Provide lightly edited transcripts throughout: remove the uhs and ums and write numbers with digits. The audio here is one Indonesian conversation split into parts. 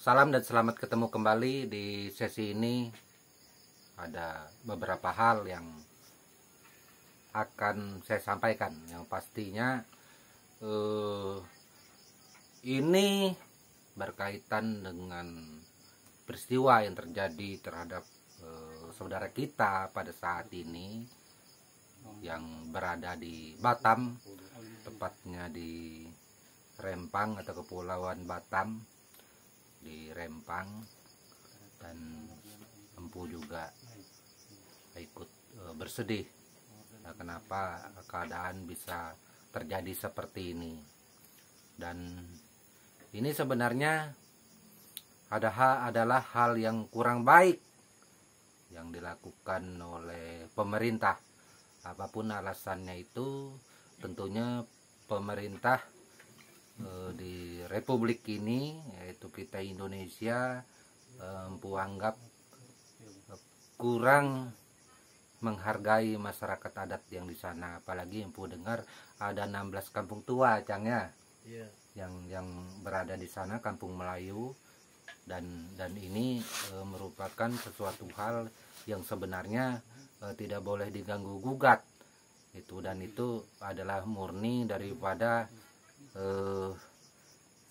Salam dan selamat ketemu kembali di sesi ini. Ada beberapa hal yang akan saya sampaikan. Yang pastinya ini berkaitan dengan peristiwa yang terjadi terhadap saudara kita pada saat ini yang berada di Batam, tepatnya di Rempang atau Kepulauan Batam, di Rempang, dan Empu juga ikut bersedih. Nah, kenapa keadaan bisa terjadi seperti ini? Dan ini sebenarnya adalah hal yang kurang baik yang dilakukan oleh pemerintah. Apapun alasannya itu, tentunya pemerintah di Republik ini, yaitu kita Indonesia, Empu anggap kurang menghargai masyarakat adat yang di sana. Apalagi Empu dengar ada 16 kampung tua, Cang, ya, yang berada di sana, kampung Melayu, dan ini merupakan sesuatu hal yang sebenarnya tidak boleh diganggu gugat itu, dan itu adalah murni daripada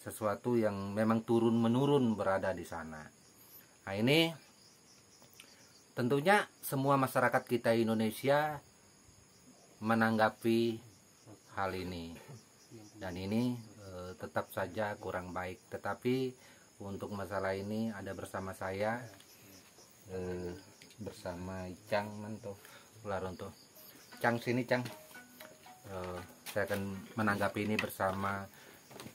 sesuatu yang memang turun menurun berada di sana. Nah, ini tentunya semua masyarakat kita Indonesia menanggapi hal ini, dan ini tetap saja kurang baik. Tetapi untuk masalah ini ada bersama saya, bersama Icang Manto ular untuk Cang sini, Cang. Saya akan menanggapi ini bersama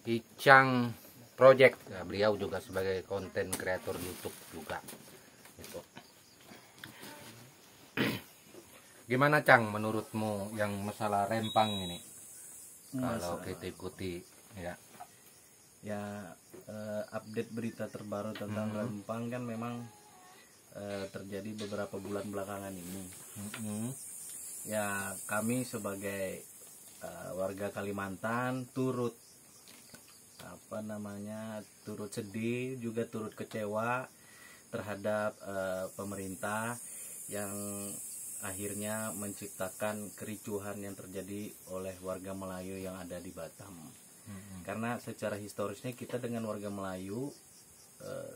Icang Project. Ya, beliau juga sebagai konten kreator YouTube juga. Gitu. Gimana, Cang, menurutmu yang masalah Rempang ini? Kalau kita ikuti, ya. Update berita terbaru tentang Rempang kan memang terjadi beberapa bulan belakangan ini. Ya, kami sebagai warga Kalimantan turut turut sedih, juga turut kecewa terhadap pemerintah yang akhirnya menciptakan kericuhan yang terjadi oleh warga Melayu yang ada di Batam. Karena secara historisnya kita dengan warga Melayu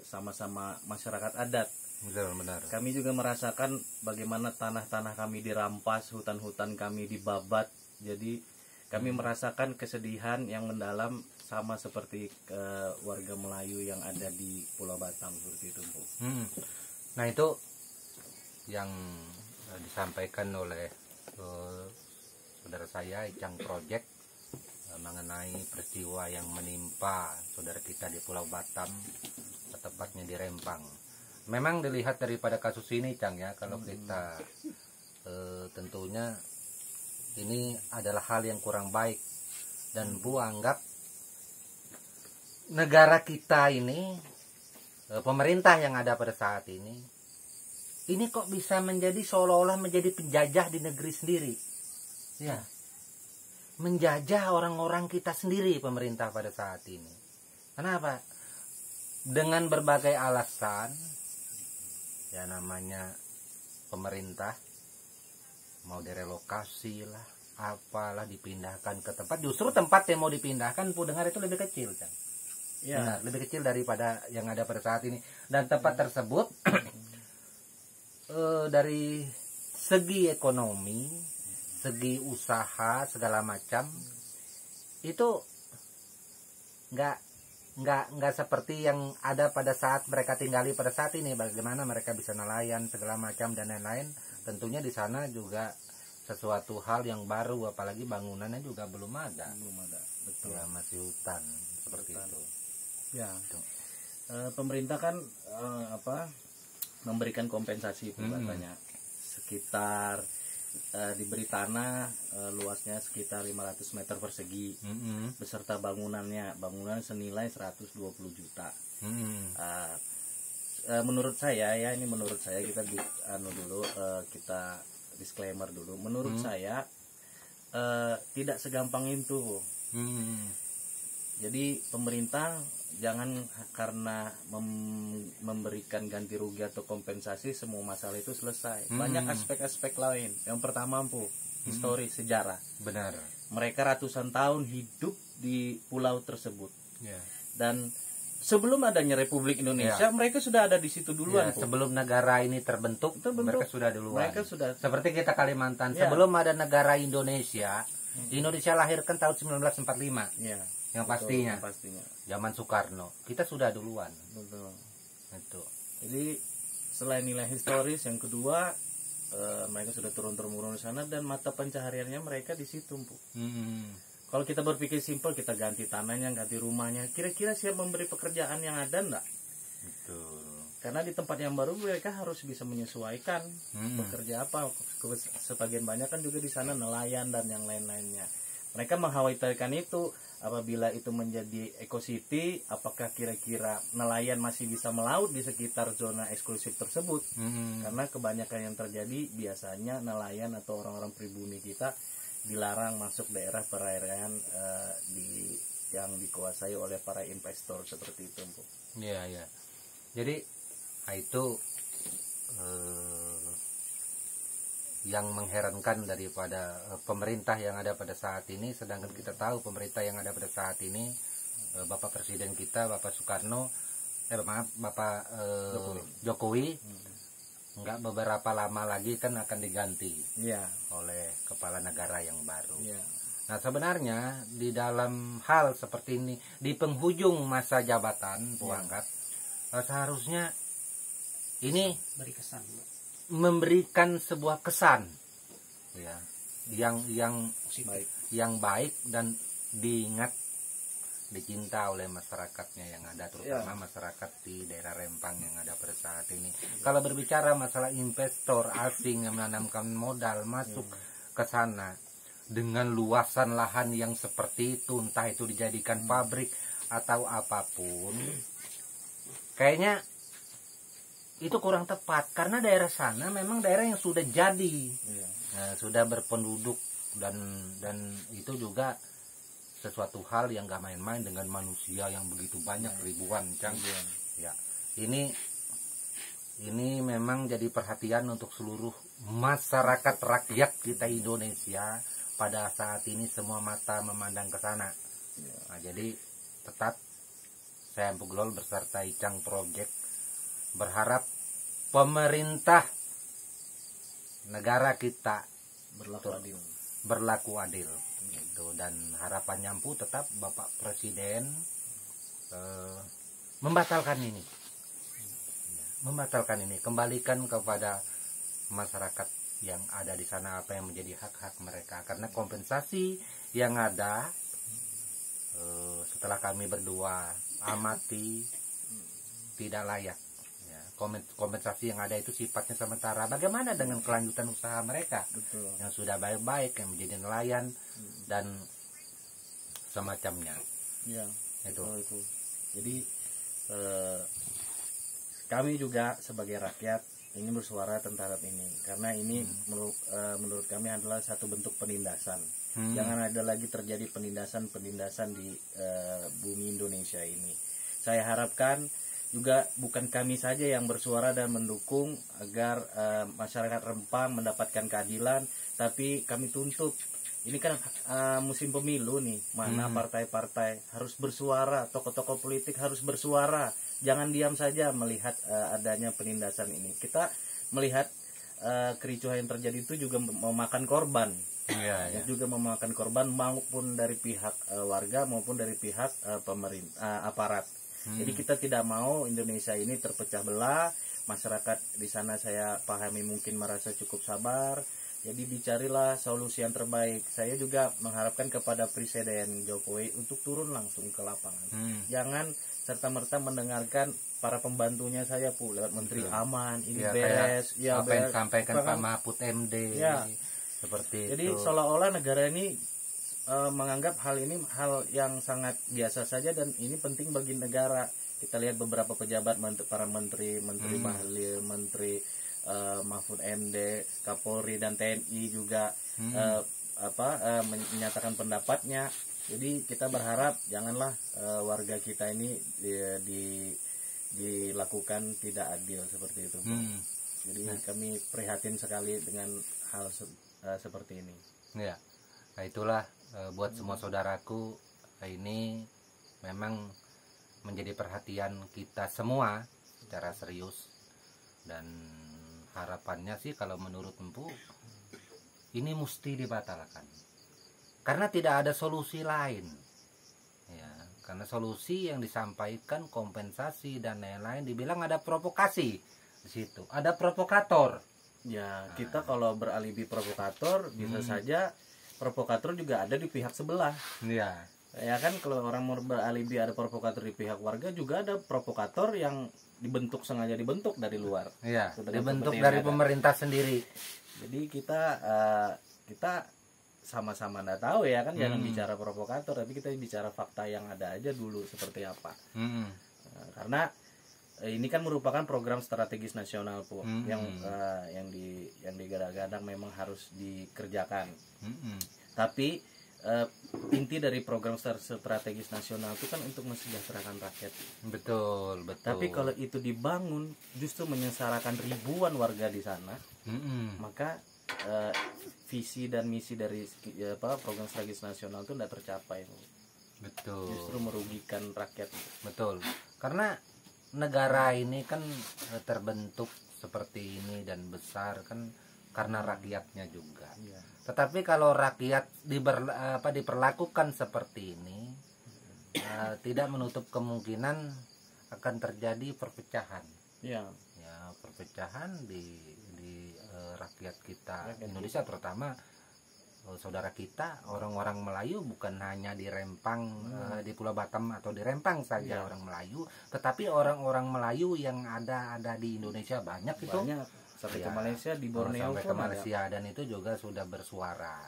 sama-sama masyarakat adat. Benar. Kami juga merasakan bagaimana tanah-tanah kami dirampas, hutan-hutan kami dibabat. Jadi kami merasakan kesedihan yang mendalam sama seperti warga Melayu yang ada di Pulau Batam seperti itu, Bu. Nah, itu yang disampaikan oleh saudara saya Icang Project mengenai peristiwa yang menimpa saudara kita di Pulau Batam, tepatnya di Rempang. Memang dilihat daripada kasus ini, Cang, ya, kalau kita tentunya ini adalah hal yang kurang baik, dan Bu anggap negara kita ini, pemerintah yang ada pada saat ini kok bisa menjadi seolah-olah menjadi penjajah di negeri sendiri, ya, menjajah orang-orang kita sendiri pemerintah pada saat ini. Kenapa? Dengan berbagai alasan, ya, namanya pemerintah mau direlokasi lah, apalah, dipindahkan ke tempat, justru tempat yang mau dipindahkan Bu dengar itu lebih kecil, kan? Ya. Benar, lebih kecil daripada yang ada pada saat ini, dan tempat tersebut dari segi ekonomi, segi usaha segala macam itu nggak seperti yang ada pada saat mereka tinggali pada saat ini. Bagaimana mereka bisa nelayan segala macam dan lain-lain. Tentunya di sana juga sesuatu hal yang baru, apalagi bangunannya juga belum ada. Betul. Ya, masih hutan seperti itu. Ya, pemerintah kan memberikan kompensasi katanya sekitar diberi tanah luasnya sekitar 500 meter persegi beserta bangunan senilai 120 juta. Menurut saya, ya, ini menurut saya, kita kita disclaimer dulu. Menurut saya tidak segampang itu. Jadi pemerintah jangan karena memberikan ganti rugi atau kompensasi semua masalah itu selesai. Banyak aspek-aspek lain. Yang pertama histori, sejarah. Benar. Mereka ratusan tahun hidup di pulau tersebut. Ya. Dan sebelum adanya Republik Indonesia, mereka sudah ada di situ duluan. Sebelum negara ini terbentuk, mereka sudah duluan. Mereka sudah. Seperti kita Kalimantan, sebelum ada negara Indonesia, Indonesia lahirkan tahun 1945. Ya. Yang pastinya. Zaman Soekarno, kita sudah duluan. Betul. Itu. Jadi selain nilai historis, yang kedua mereka sudah turun-temurun di sana dan mata pencahariannya mereka di situ, Bu. Kalau kita berpikir simpel, kita ganti tanahnya, ganti rumahnya, kira-kira siap memberi pekerjaan yang ada enggak? Betul. Karena di tempat yang baru mereka harus bisa menyesuaikan bekerja apa. Sebagian banyak kan juga di sana nelayan dan yang lain-lainnya. Mereka mengkhawatirkan itu. Apabila itu menjadi eco city, apakah kira-kira nelayan masih bisa melaut di sekitar zona eksklusif tersebut? Karena kebanyakan yang terjadi biasanya nelayan atau orang-orang pribumi kita dilarang masuk daerah perairan yang dikuasai oleh para investor seperti itu, Bu. Iya, iya. Jadi itu yang mengherankan daripada pemerintah yang ada pada saat ini, sedangkan kita tahu pemerintah yang ada pada saat ini, Bapak Presiden kita, Bapak Soekarno, Bapak Jokowi, nggak beberapa lama lagi kan akan diganti oleh kepala negara yang baru. Nah sebenarnya di dalam hal seperti ini, di penghujung masa jabatan Puangkat, seharusnya ini berkesan, memberikan sebuah kesan yang baik dan diingat, dicinta oleh masyarakatnya yang ada, terutama masyarakat di daerah Rempang yang ada pada saat ini. Kalau berbicara masalah investor asing yang menanamkan modal masuk ke sana dengan luasan lahan yang seperti itu, entah itu dijadikan pabrik atau apapun, kayaknya itu kurang tepat, karena daerah sana memang daerah yang sudah jadi, sudah berpenduduk, dan itu juga sesuatu hal yang gak main-main dengan manusia yang begitu banyak, ribuan, ya. Ini memang jadi perhatian untuk seluruh masyarakat rakyat kita Indonesia. Pada saat ini semua mata memandang ke sana. Nah, jadi tetap saya Puglol beserta Icang Project berharap pemerintah negara kita berlaku adil gitu. Dan harapannya tetap Bapak Presiden membatalkan ini, kembalikan kepada masyarakat yang ada di sana apa yang menjadi hak-hak mereka, karena kompensasi yang ada setelah kami berdua amati tidak layak. Kompensasi yang ada itu sifatnya sementara. Bagaimana dengan kelanjutan usaha mereka? Betul. Yang sudah baik-baik, yang menjadi nelayan dan semacamnya. Ya, itu. Jadi kami juga sebagai rakyat ingin bersuara tentang ini, karena ini menurut kami adalah satu bentuk penindasan. Jangan ada lagi terjadi penindasan di bumi Indonesia ini. Saya harapkan juga bukan kami saja yang bersuara dan mendukung agar masyarakat Rempang mendapatkan keadilan, tapi kami tuntut, ini kan musim pemilu nih, mana partai-partai harus bersuara, tokoh-tokoh politik harus bersuara, jangan diam saja melihat adanya penindasan ini. Kita melihat kericuhan yang terjadi itu juga memakan korban, juga memakan korban maupun dari pihak warga maupun dari pihak pemerintah, aparat. Jadi kita tidak mau Indonesia ini terpecah belah. Masyarakat di sana saya pahami mungkin merasa cukup sabar. Jadi dicarilah solusi yang terbaik. Saya juga mengharapkan kepada Presiden Jokowi untuk turun langsung ke lapangan. Jangan serta-merta mendengarkan para pembantunya saya lewat Menteri Aman, ini beres. Apa yang disampaikan Pak Mahfud MD. Seperti jadi itu. Seolah-olah negara ini menganggap hal ini hal yang sangat biasa saja dan ini penting bagi negara. Kita lihat beberapa pejabat, para menteri Bahlil, menteri Mahfud MD, Kapolri dan TNI juga menyatakan pendapatnya. Jadi kita berharap janganlah warga kita ini dilakukan tidak adil seperti itu, Pak. Jadi kami prihatin sekali dengan hal seperti ini. Ya, nah itulah buat semua saudaraku, ini memang menjadi perhatian kita semua secara serius, dan harapannya sih kalau menurut Empu ini mesti dibatalkan karena tidak ada solusi lain ya, karena solusi yang disampaikan kompensasi dan lain-lain dibilang ada provokasi di situ, ada provokator ya. Kita kalau beralibi provokator bisa saja provokator juga ada di pihak sebelah ya kan. Kalau orang mau beralibi ada provokator di pihak warga, juga ada provokator yang sengaja dibentuk dari luar ya, dibentuk dari pemerintah sendiri. Jadi kita sama-sama nggak tahu ya kan, jangan bicara provokator, tapi kita bicara fakta yang ada aja dulu seperti apa. Karena ini kan merupakan program strategis nasional, Bu, yang digadang-gadang memang harus dikerjakan. Tapi inti dari program strategis nasional itu kan untuk mensejahterakan rakyat. Betul. Tapi kalau itu dibangun justru menyengsarakan ribuan warga di sana, maka visi dan misi dari program strategis nasional itu tidak tercapai. Betul. Justru merugikan rakyat. Betul. Karena negara ini kan terbentuk seperti ini dan besar kan karena rakyatnya juga. Tetapi kalau rakyat diperlakukan seperti ini, tidak menutup kemungkinan akan terjadi perpecahan. Ya, perpecahan di rakyat kita Indonesia, terutama saudara kita orang-orang Melayu, bukan hanya di Rempang, di Pulau Batam atau di Rempang saja orang Melayu, tetapi orang-orang Melayu yang ada di Indonesia banyak itu. Sampai ke Malaysia, di Borneo sampai ke Malaysia, dan itu juga sudah bersuara.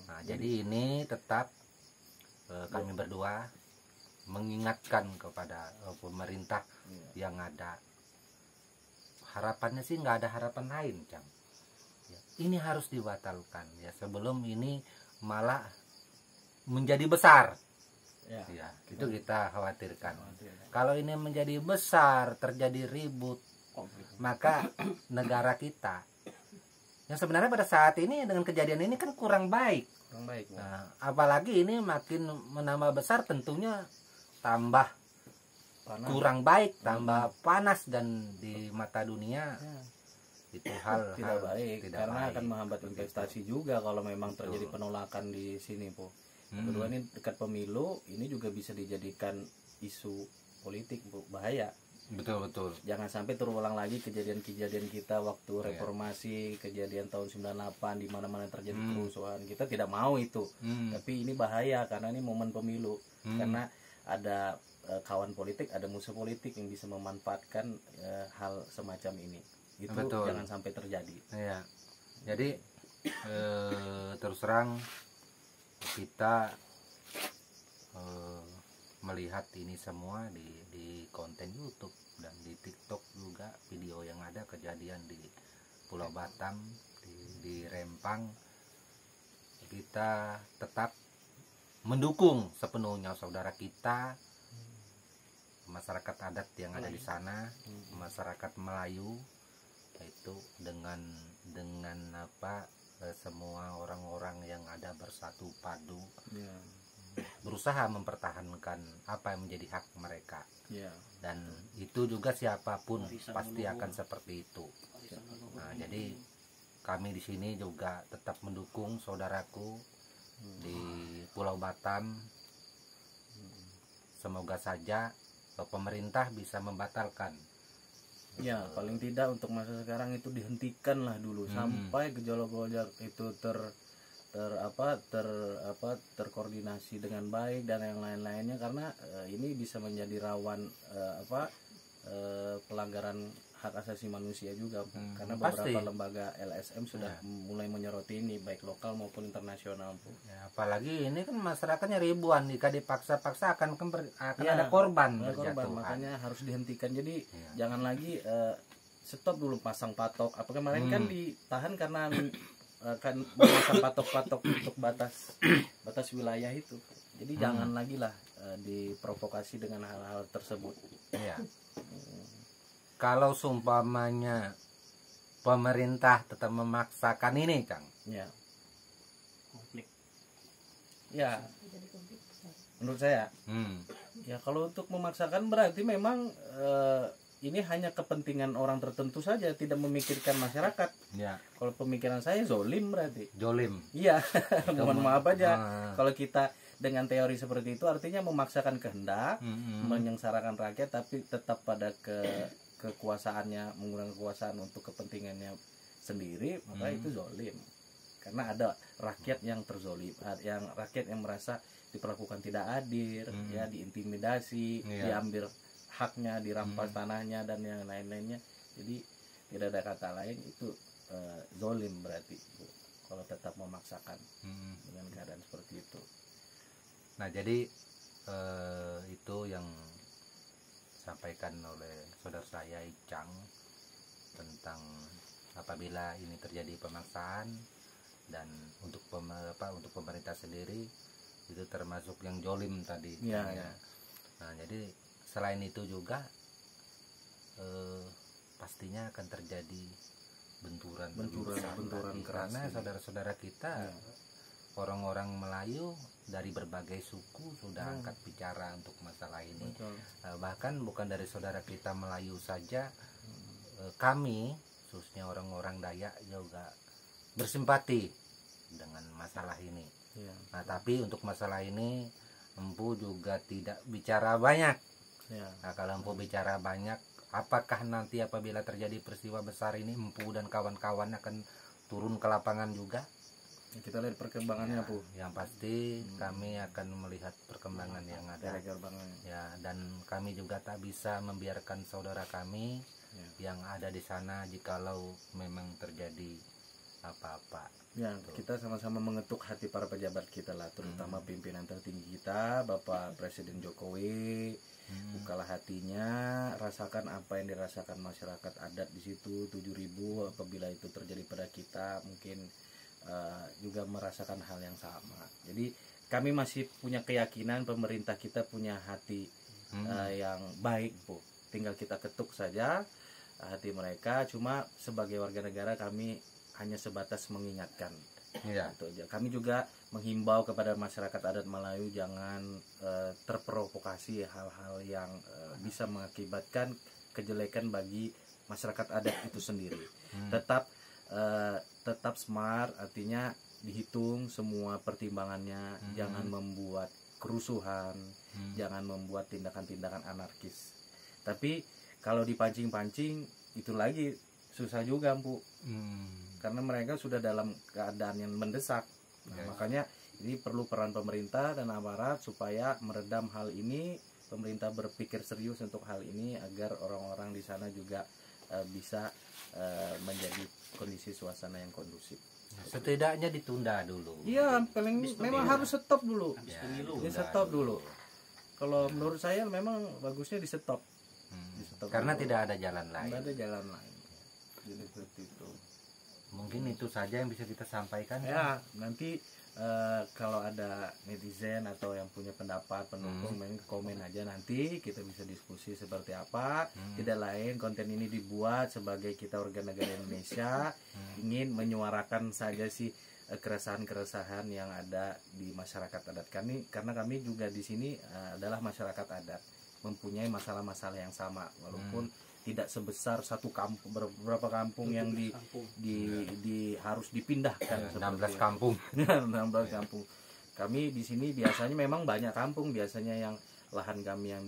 Nah, jadi ini tetap kami berdua mengingatkan kepada pemerintah yang ada. Harapannya sih nggak ada harapan lain, Cang. Ini harus dibatalkan ya, sebelum ini malah menjadi besar. Ya, itu kita khawatirkan. Kalau ini menjadi besar, terjadi ribut, maka negara kita yang sebenarnya pada saat ini dengan kejadian ini kan kurang baik. Nah, apalagi ini makin menambah besar, tentunya tambah panas, kurang baik, tambah panas, dan di mata dunia itu hal tidak baik, karena akan menghambat investasi juga kalau memang terjadi penolakan di sini, Po. Kedua, ini dekat pemilu, ini juga bisa dijadikan isu politik, Bu. Bahaya. Betul. Jangan sampai terulang lagi kejadian-kejadian kita waktu reformasi, kejadian tahun 98 di mana-mana terjadi kerusuhan. Kita tidak mau itu. Tapi ini bahaya karena ini momen pemilu. Karena ada kawan politik, ada musuh politik yang bisa memanfaatkan hal semacam ini. Itu jangan sampai terjadi. Ya. Jadi terus terang kita melihat ini semua di konten YouTube dan di TikTok juga, video yang ada kejadian di Pulau Batam, di Rempang. Kita tetap mendukung sepenuhnya saudara kita, masyarakat adat yang ada di sana, masyarakat Melayu, itu dengan semua orang-orang yang ada bersatu padu, berusaha mempertahankan apa yang menjadi hak mereka. Dan itu juga siapapun pasti akan seperti itu. Nah, jadi kami di sini juga tetap mendukung saudaraku di Pulau Batam. Semoga saja pemerintah bisa membatalkan. Ya, paling tidak untuk masa sekarang itu dihentikan lah dulu sampai gejolak-gejolak itu terkoordinasi dengan baik dan yang lain-lainnya, karena ini bisa menjadi rawan pelanggaran hak asasi manusia juga, karena beberapa lembaga LSM sudah mulai menyoroti ini baik lokal maupun internasional, Bu. Ya, apalagi ini kan masyarakatnya ribuan, jika dipaksa-paksa akan ada korban. Makanya harus dihentikan. Jadi jangan lagi stop dulu pasang patok. Apa kemarin kan ditahan karena kan memasang patok-patok untuk batas wilayah itu. Jadi jangan lagi lah diprovokasi dengan hal-hal tersebut. Iya. Kalau seumpamanya pemerintah tetap memaksakan ini, Kang. Ya, konflik. ya. Menurut saya, ya kalau untuk memaksakan berarti memang ini hanya kepentingan orang tertentu saja, tidak memikirkan masyarakat. Ya. Kalau pemikiran saya zolim berarti. Jolim. Iya, mohon maaf aja. Ah. Kalau kita dengan teori seperti itu artinya memaksakan kehendak, menyengsarakan rakyat, tapi tetap pada kekuasaannya, menggunakan kekuasaan untuk kepentingannya sendiri, maka itu zolim. Karena ada rakyat yang terzolim, yang rakyat yang merasa diperlakukan tidak adil, ya diintimidasi, diambil haknya, dirampas tanahnya dan yang lain-lainnya. Jadi tidak ada kata lain, itu zolim berarti, Bu, kalau tetap memaksakan dengan keadaan seperti itu. Nah, jadi itu yang disampaikan oleh saudara saya Icang tentang apabila ini terjadi pemaksaan, dan untuk pemerintah sendiri itu termasuk yang jolim tadi. Ya, ya. ya. Nah, jadi selain itu juga pastinya akan terjadi benturan keras, karena saudara-saudara kita orang-orang Melayu dari berbagai suku sudah angkat bicara untuk masalah ini. Bahkan bukan dari saudara kita Melayu saja, kami khususnya orang-orang Dayak juga bersimpati dengan masalah ini. Nah, tapi untuk masalah ini Empu juga tidak bicara banyak. Nah, kalau Empu bicara banyak, apakah nanti apabila terjadi peristiwa besar ini Empu dan kawan-kawan akan turun ke lapangan juga? Kita lihat perkembangannya, Bu. Yang pasti kami akan melihat perkembangan yang ada. Ya, dan kami juga tak bisa membiarkan saudara kami yang ada di sana jikalau memang terjadi apa-apa. Ya, kita sama-sama mengetuk hati para pejabat kita lah, terutama pimpinan tertinggi kita, Bapak Presiden Jokowi. Bukalah hatinya, rasakan apa yang dirasakan masyarakat adat di situ 7.000. Apabila itu terjadi pada kita, mungkin juga merasakan hal yang sama. Jadi kami masih punya keyakinan pemerintah kita punya hati yang baik, Bu. Tinggal kita ketuk saja hati mereka. Cuma sebagai warga negara kami hanya sebatas mengingatkan. Itu aja. Kami juga menghimbau kepada masyarakat adat Melayu jangan terprovokasi hal-hal yang bisa mengakibatkan kejelekan bagi masyarakat adat itu sendiri. Tetap smart, artinya dihitung semua pertimbangannya, jangan membuat kerusuhan, jangan membuat tindakan-tindakan anarkis. Tapi kalau dipancing-pancing itu lagi susah juga, Bu. Karena mereka sudah dalam keadaan yang mendesak. Makanya ini perlu peran pemerintah dan aparat supaya meredam hal ini. Pemerintah berpikir serius untuk hal ini agar orang-orang di sana juga bisa menjadi kondisi suasana yang kondusif. Setidaknya ditunda dulu. Iya, paling memang harus stop dulu. Stop dulu. Kalau menurut saya memang bagusnya di stop. Karena tidak ada jalan lain. Tidak ada jalan lain. Jadi seperti itu. Mungkin itu saja yang bisa kita sampaikan. Ya, nanti kalau ada netizen atau yang punya pendapat pendukung, komen aja, nanti kita bisa diskusi seperti apa. Tidak lain, konten ini dibuat sebagai kita warga negara Indonesia ingin menyuarakan saja sih keresahan-keresahan yang ada di masyarakat adat kami, karena kami juga di sini adalah masyarakat adat, mempunyai masalah-masalah yang sama, walaupun tidak sebesar satu kampung, beberapa kampung yang harus dipindahkan. 16 kampung. 16 kampung. Kami di sini biasanya memang banyak kampung, biasanya yang lahan kami yang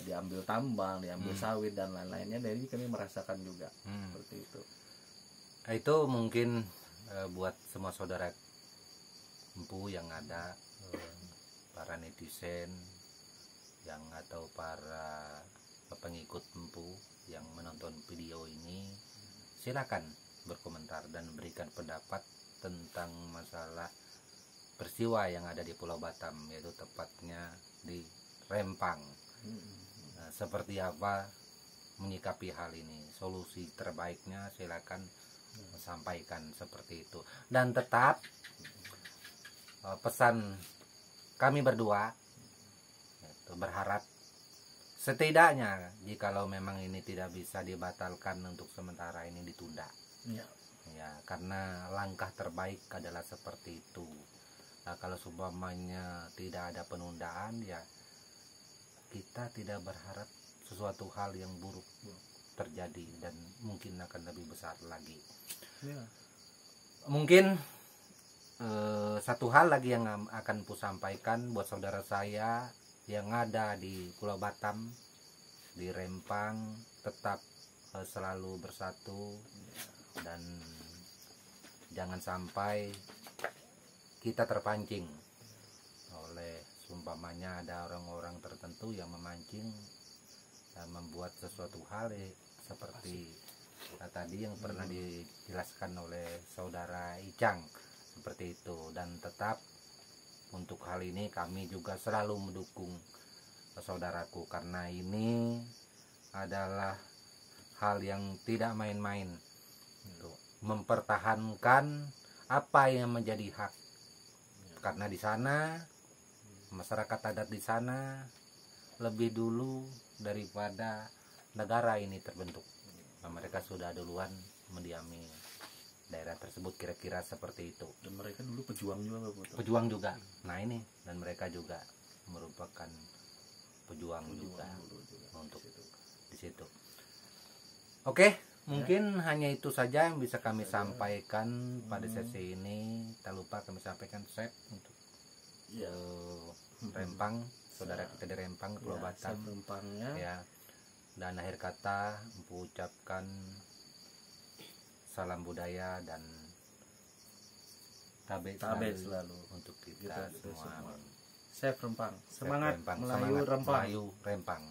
diambil tambang, diambil sawit dan lain-lainnya. Jadi kami merasakan juga seperti itu. Itu mungkin buat semua saudara Empu yang ada, para netizen yang atau para pengikut Empu yang menonton video ini, silakan berkomentar dan berikan pendapat tentang masalah peristiwa yang ada di Pulau Batam, yaitu tepatnya di Rempang. Seperti apa menyikapi hal ini, solusi terbaiknya silakan sampaikan seperti itu. Dan tetap pesan kami berdua itu berharap setidaknya jikalau memang ini tidak bisa dibatalkan untuk sementara ini ditunda. Ya. Ya, karena langkah terbaik adalah seperti itu. Nah, kalau seumpamanya tidak ada penundaan, ya kita tidak berharap sesuatu hal yang buruk terjadi dan mungkin akan lebih besar lagi. Ya. Mungkin satu hal lagi yang akan ku sampaikan buat saudara saya yang ada di Pulau Batam, di Rempang, tetap selalu bersatu dan jangan sampai kita terpancing oleh seumpamanya ada orang-orang tertentu yang memancing dan membuat sesuatu hal seperti tadi yang pernah dijelaskan oleh saudara Icang seperti itu. Dan tetap untuk hal ini kami juga selalu mendukung saudaraku, karena ini adalah hal yang tidak main-main untuk mempertahankan apa yang menjadi hak, karena di sana masyarakat adat di sana lebih dulu daripada negara ini terbentuk. Mereka sudah duluan mendiami daerah tersebut, kira-kira seperti itu. Dan mereka dulu pejuang juga, Pak. Pejuang juga. Nah ini, dan mereka juga merupakan pejuang juga untuk di situ. Oke, mungkin hanya itu saja yang bisa kami sampaikan pada sesi ini. Tak lupa kami sampaikan Chef untuk Rempang, saudara kita di Rempang, Pulau Batam. Rempangnya. Ya. Dan akhir kata Empu ucapkan salam budaya dan tabe selalu untuk kita semua. Chef Rempang, Chef semangat Rempang, Melayu semangat Rempang. Melayu Rempang.